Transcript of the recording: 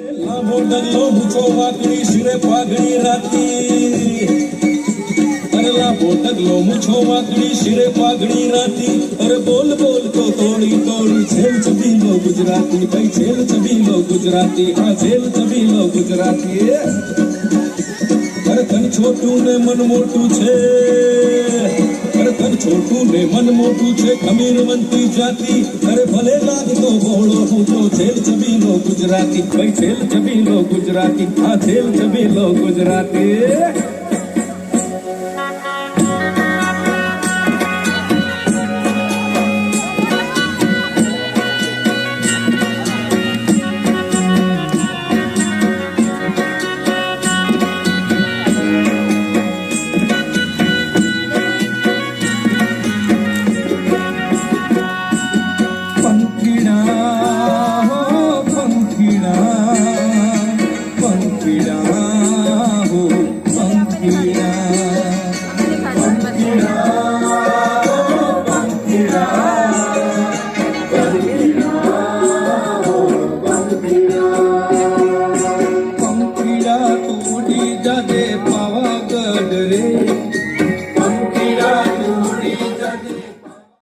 લાંબો ડગલો મૂછો વાકડી શિરે પાઘડી રાતી અરે લાંબો ડગલો મૂછો વાકડી શિરે પાઘડી રાતી અરે બોલ બોલ તો તોડી તોડી છેલ છબીલો ગુજરાતી ભાઈ છેલ છબીલો ગુજરાતી હા છેલ છબીલો ગુજરાતી અરે તન છોટું ને મન મોટું છે અરે તન છોટું ને મન મોટું છે ખમીરવંતી જાતિ અરે ભલે લાગતો ભોળો હું તો છેલ છબીલો ગુજરાતી ભાઈ છેલ છબીલો ગુજરાતી હા છેલ છબીલો ગુજરાતી पंखीड़ा तूड़ी जादे पावागढ़ रे